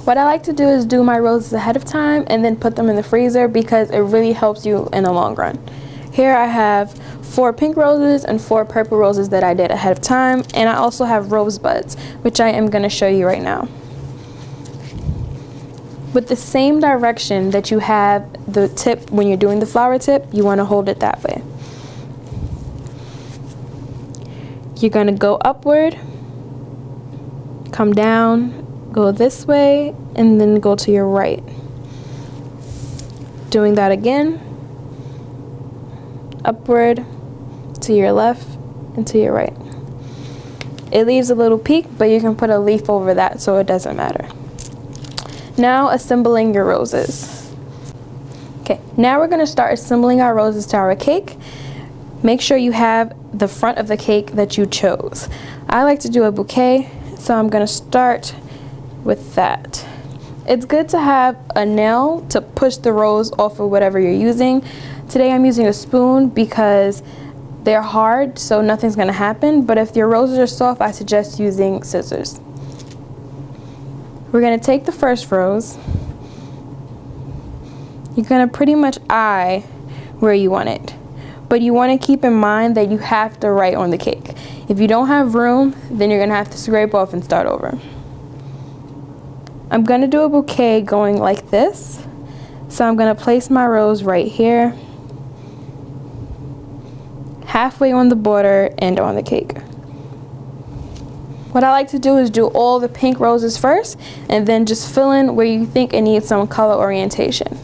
What I like to do is do my roses ahead of time and then put them in the freezer because it really helps you in the long run. Here I have 4 pink roses and 4 purple roses that I did ahead of time, and I also have rose buds, which I am going to show you right now. With the same direction that you have the tip when you're doing the flower tip, you want to hold it that way. You're going to go upward, come down, go this way, and then go to your right. Doing that again, upward, to your left, and to your right. It leaves a little peak, but you can put a leaf over that so it doesn't matter. Now assembling your roses. Okay, now we're going to start assembling our roses to our cake. Make sure you have the front of the cake that you chose. I like to do a bouquet, so I'm going to start with that. It's good to have a nail to push the rose off of whatever you're using. Today I'm using a spoon because they're hard, so nothing's going to happen, but if your roses are soft, I suggest using scissors. We're going to take the first rose. You're going to pretty much eye where you want it, but you want to keep in mind that you have to write on the cake. If you don't have room, then you're going to have to scrape off and start over. I'm going to do a bouquet going like this, so I'm going to place my rose right here, halfway on the border and on the cake. What I like to do is do all the pink roses first and then just fill in where you think it needs some color orientation.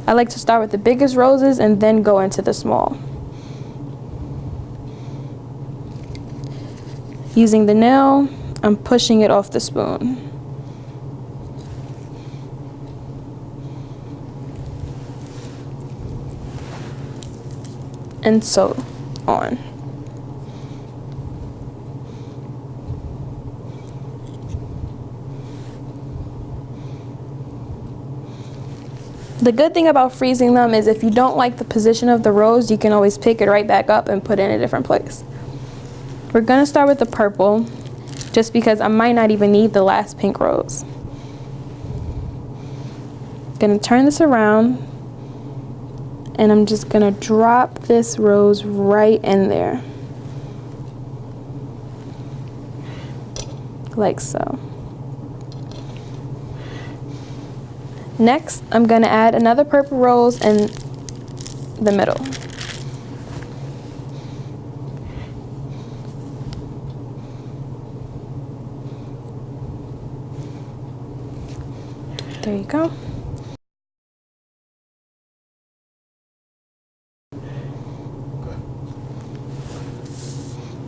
I like to start with the biggest roses and then go into the small. Using the nail, I'm pushing it off the spoon. And so on. The good thing about freezing them is if you don't like the position of the rose, you can always pick it right back up and put it in a different place. We're going to start with the purple, just because I might not even need the last pink rose. Going to turn this around, and I'm just going to drop this rose right in there, like so. Next, I'm going to add another purple rose in the middle. There you go.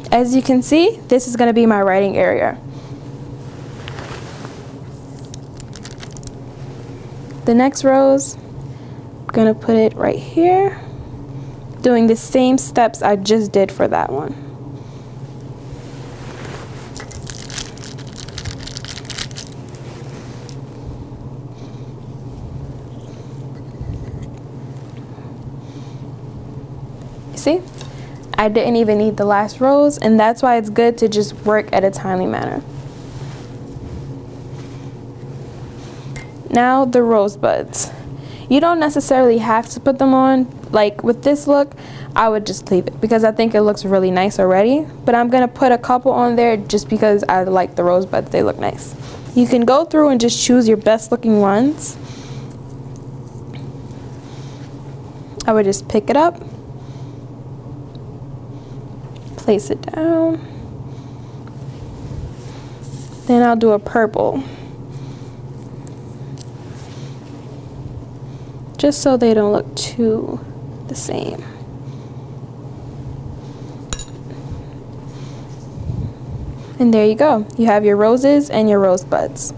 As you can see, this is going to be my writing area. The next rose, I'm going to put it right here, doing the same steps I just did for that one. You see? I didn't even need the last rose, and that's why it's good to just work at a timely manner. Now the rose buds. You don't necessarily have to put them on. Like with this look, I would just leave it because I think it looks really nice already. But I'm going to put a couple on there just because I like the rose buds. They look nice. You can go through and just choose your best looking ones. I would just pick it up, place it down. Then I'll do a purple, just so they don't look too the same. And there you go. You have your roses and your rose buds.